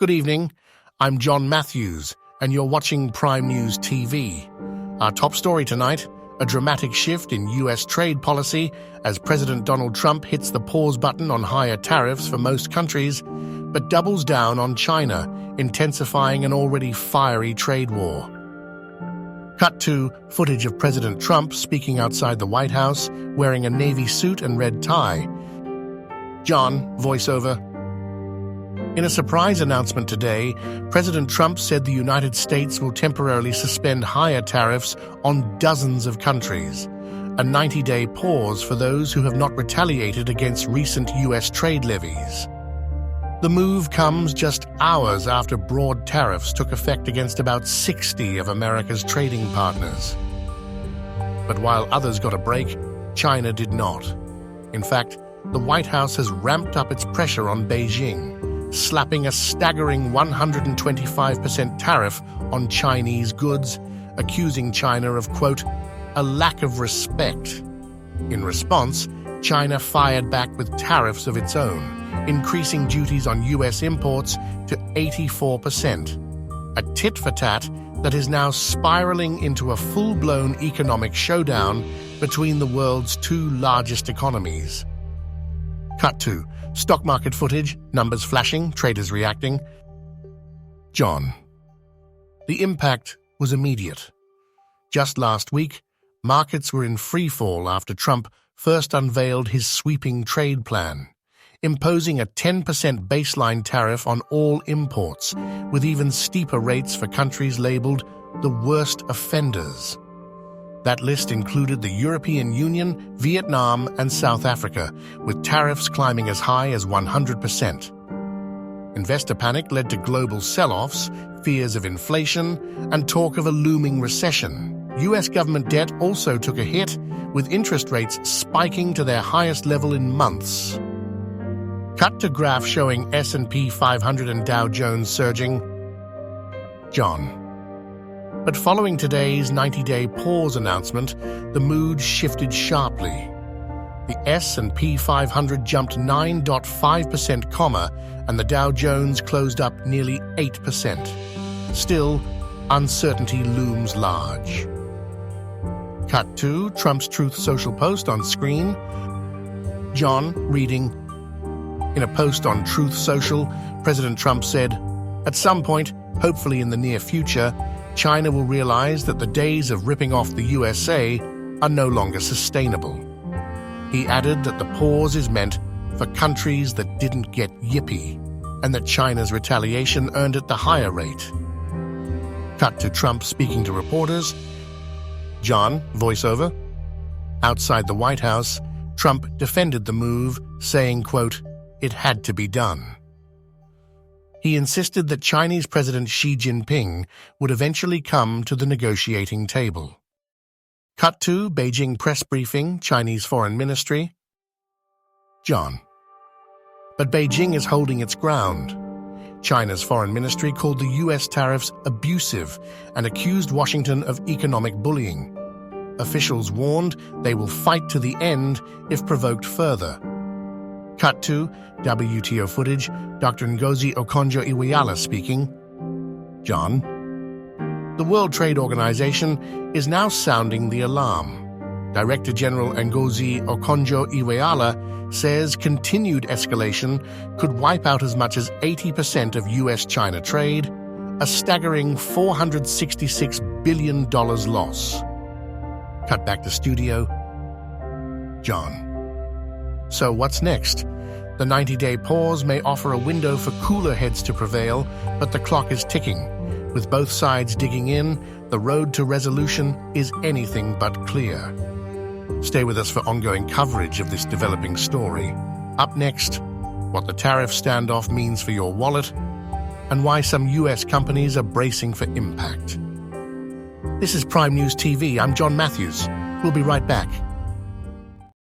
Good evening, I'm John Matthews, and you're watching Prime News TV. Our top story tonight, a dramatic shift in U.S. trade policy as President Donald Trump hits the pause button on higher tariffs for most countries, but doubles down on China, intensifying an already fiery trade war. Cut to footage of President Trump speaking outside the White House, wearing a navy suit and red tie. John, voiceover. In a surprise announcement today, President Trump said the United States will temporarily suspend higher tariffs on dozens of countries, a 90-day pause for those who have not retaliated against recent U.S. trade levies. The move comes just hours after broad tariffs took effect against about 60 of America's trading partners. But while others got a break, China did not. In fact, the White House has ramped up its pressure on Beijing, slapping a staggering 125% tariff on Chinese goods, accusing China of, quote, a lack of respect. In response, China fired back with tariffs of its own, increasing duties on U.S. imports to 84%, a tit-for-tat that is now spiraling into a full-blown economic showdown between the world's two largest economies. Cut to stock market footage, numbers flashing, traders reacting. John. The impact was immediate. Just last week, markets were in freefall after Trump first unveiled his sweeping trade plan, imposing a 10% baseline tariff on all imports, with even steeper rates for countries labeled the worst offenders. That list included the European Union, Vietnam, and South Africa, with tariffs climbing as high as 100%. Investor panic led to global sell-offs, fears of inflation, and talk of a looming recession. U.S. government debt also took a hit, with interest rates spiking to their highest level in months. Cut to graph showing S&P 500 and Dow Jones surging. John. But following today's 90-day pause announcement, the mood shifted sharply. The S&P 500 jumped 9.5%, and the Dow Jones closed up nearly 8%. Still, uncertainty looms large. Cut to Trump's Truth Social post on screen. John, reading. In a post on Truth Social, President Trump said, "At some point, hopefully in the near future, China will realize that the days of ripping off the USA are no longer sustainable." He added that the pause is meant for countries that didn't get yippee, and that China's retaliation earned it the higher rate. Cut to Trump speaking to reporters. John, voiceover. Outside the White House, Trump defended the move, saying, quote, "It had to be done." He insisted that Chinese President Xi Jinping would eventually come to the negotiating table. Cut to Beijing press briefing, Chinese Foreign Ministry. John. But Beijing is holding its ground. China's Foreign Ministry called the U.S. tariffs abusive and accused Washington of economic bullying. Officials warned they will fight to the end if provoked further. Cut to WTO footage, Dr. Ngozi Okonjo-Iweala speaking. John. The World Trade Organization is now sounding the alarm. Director General Ngozi Okonjo-Iweala says continued escalation could wipe out as much as 80% of U.S.-China trade, a staggering $466 billion loss. Cut back to studio. John. So what's next? The 90-day pause may offer a window for cooler heads to prevail, but the clock is ticking. With both sides digging in, the road to resolution is anything but clear. Stay with us for ongoing coverage of this developing story. Up next, what the tariff standoff means for your wallet, and why some U.S. companies are bracing for impact. This is Prime News TV. I'm John Matthews. We'll be right back.